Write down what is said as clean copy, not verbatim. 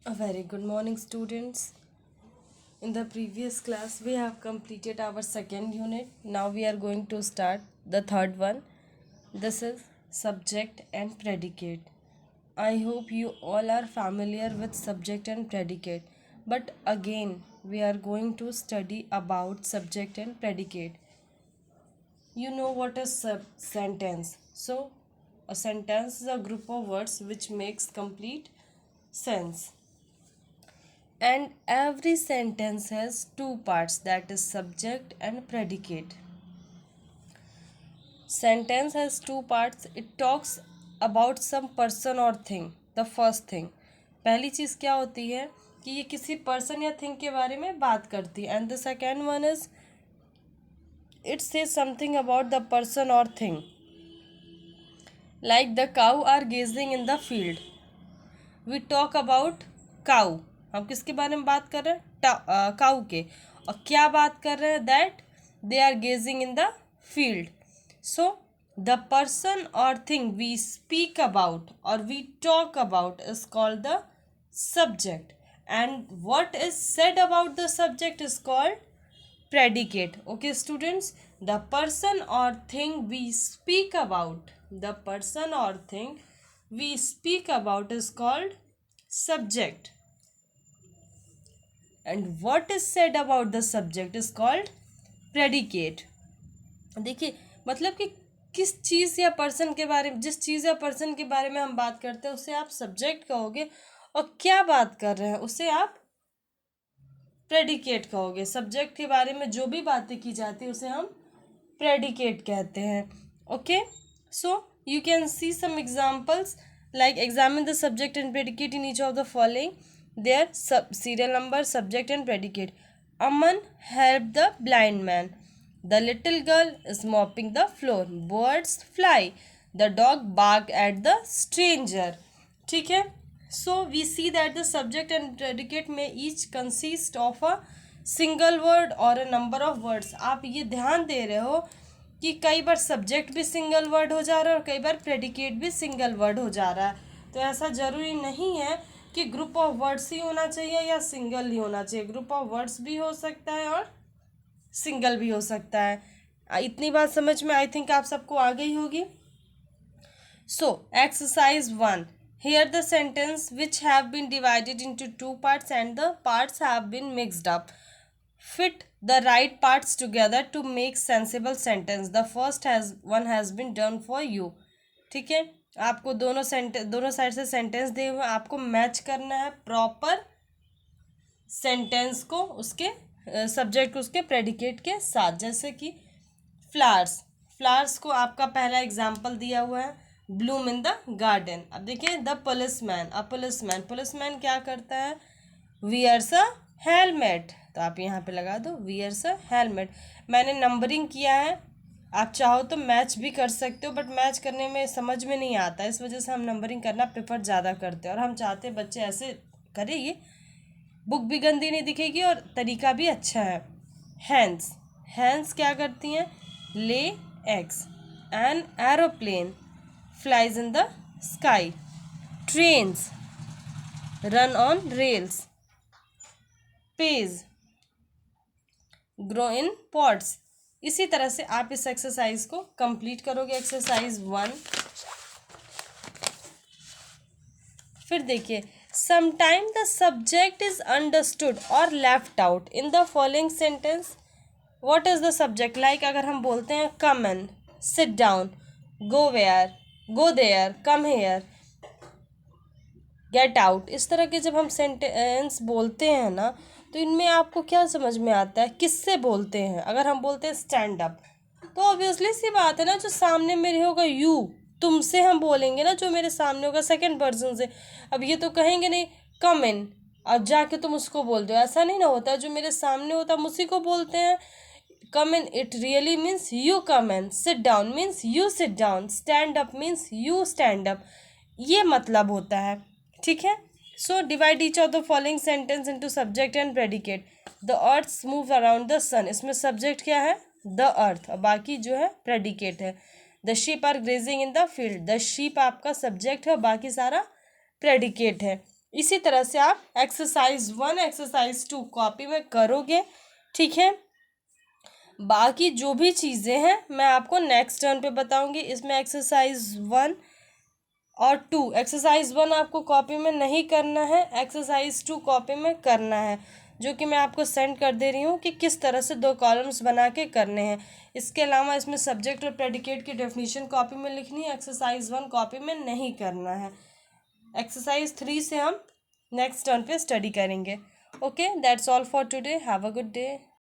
A very good morning, students. In the previous class, we have completed our second unit. Now we are going to start the third one. This is subject and predicate. I hope you all are familiar with subject and predicate. But again, we are going to study about subject and predicate. You know what is sentence. So, a sentence is a group of words which makes complete sense. And every sentence has two parts, that is subject and predicate. Sentence has two parts. It talks about some person or thing. The first thing, पहली चीज़ क्या होती है कि ये किसी person या thing के बारे में बात करती है. And the second one is it says something about the person और thing. Like the cow are gazing in the field. We talk about cow. हम किसके बारे में बात कर रहे हैं? काउ के. और क्या बात कर रहे हैं? That they are gazing in the field. So the person और thing we speak about or we talk about is called the subject. And what is said about the subject is called predicate. Okay, students, the person or thing we speak about, the person or thing we speak about is called subject, and what is said about the subject is called predicate. देखिए, मतलब कि किस चीज़ या person के बारे में, जिस चीज़ या पर्सन के बारे में हम बात करते हैं उसे आप सब्जेक्ट कहोगे, और क्या बात कर रहे हैं उसे आप प्रेडिकेट कहोगे. सब्जेक्ट के बारे में जो भी बातें की जाती है उसे हम प्रेडिकेट कहते हैं. Okay, so you can see some examples like examine the subject and predicate in each of the following. Their serial number, subject and predicate. Aman help the blind man. The little girl is mopping the floor. Birds fly. The dog bark at the stranger. ठीक है. So we see that the subject and predicate may each consist of a single word or a number of words. आप ये ध्यान दे रहे हो कि कई बार subject भी सिंगल वर्ड हो जा रहा है और कई बार प्रेडिकेट भी सिंगल वर्ड हो जा रहा है. तो ऐसा ज़रूरी नहीं है कि ग्रुप ऑफ वर्ड्स ही होना चाहिए या सिंगल ही होना चाहिए. ग्रुप ऑफ वर्ड्स भी हो सकता है और सिंगल भी हो सकता है. इतनी बात समझ में आई थिंक आप सबको आ गई होगी. So exercise 1. Here the sentence which have been divided into two parts and the parts have been mixed up. Fit the right parts together to make sensible sentence. The first one has been done for you. ठीक है, आपको दोनों side से sentence दिए हुए, आपको match करना है प्रॉपर सेंटेंस को उसके सब्जेक्ट को उसके प्रेडिकेट के साथ. जैसे कि फ्लावर्स. फ्लावर्स को आपका पहला एग्जाम्पल दिया हुआ है, ब्लूम इन द गार्डन. अब देखिए द पुलिसमैन. पुलिसमैन क्या करता है? Wears a helmet. तो आप यहाँ पे लगा दो वियर्स अ हेलमेट. मैंने नंबरिंग किया है, आप चाहो तो मैच भी कर सकते हो, बट मैच करने में समझ में नहीं आता, इस वजह से हम नंबरिंग करना प्रेफर ज़्यादा करते हैं. और हम चाहते हैं बच्चे ऐसे करें, ये बुक भी गंदी नहीं दिखेगी और तरीका भी अच्छा है. हैंड्स क्या करती हैं? Lay eggs. An aeroplane flies in the sky. Trains run on rails. Peas grow in pots. इसी तरह से आप इस एक्सरसाइज को कंप्लीट करोगे. एक्सरसाइज 1. फिर देखिए, sometime the subject is understood और left out in the following sentence. What is the subject? Like अगर हम बोलते हैं come in, sit down, go where, go there, come here, get out. इस तरह के जब हम सेंटेंस बोलते हैं ना, तो इनमें आपको क्या समझ में आता है? किससे बोलते हैं? अगर हम बोलते हैं स्टैंड अप, तो ऑब्वियसली सी बात है ना, जो सामने मेरे होगा यू, तुमसे हम बोलेंगे ना, जो मेरे सामने होगा सेकंड पर्सन से. अब ये तो कहेंगे नहीं कम इन, अब जाके तुम उसको बोल दो, ऐसा नहीं ना होता. जो मेरे सामने होता है हम उसी को बोलते हैं. come in, it really means you come in. sit down means you sit down. stand up means you stand up. ये मतलब होता है. ठीक है. so divide each of the following sentence into subject and predicate. the earth moves around the sun. इसमें subject क्या है? the earth. और बाकी जो है predicate है. the sheep are grazing in the field. the sheep आपका subject है, बाकी सारा predicate है. इसी तरह से आप एक्सरसाइज 1 एक्सरसाइज 2 कॉपी में करोगे, ठीक है। बाकी जो भी चीज़ें हैं मैं आपको नेक्स्ट टर्न पे बताऊंगी। इसमें एक्सरसाइज 1 और 2, एक्सरसाइज 1 आपको कॉपी में नहीं करना है, एक्सरसाइज 2 कॉपी में करना है, जो कि मैं आपको सेंड कर दे रही हूँ कि किस तरह से 2 कॉलम्स बना के करने हैं। इसके अलावा इसमें सब्जेक्ट और प्रेडिकेट की डेफिनेशन कॉपी में लिखनी है, एक्सरसाइज 1 कॉपी में नहीं करना है। एक्सरसाइज 3 से हम नेक्स्ट टर्न पे स्टडी करेंगे। Okay, that's all for today, have a good day.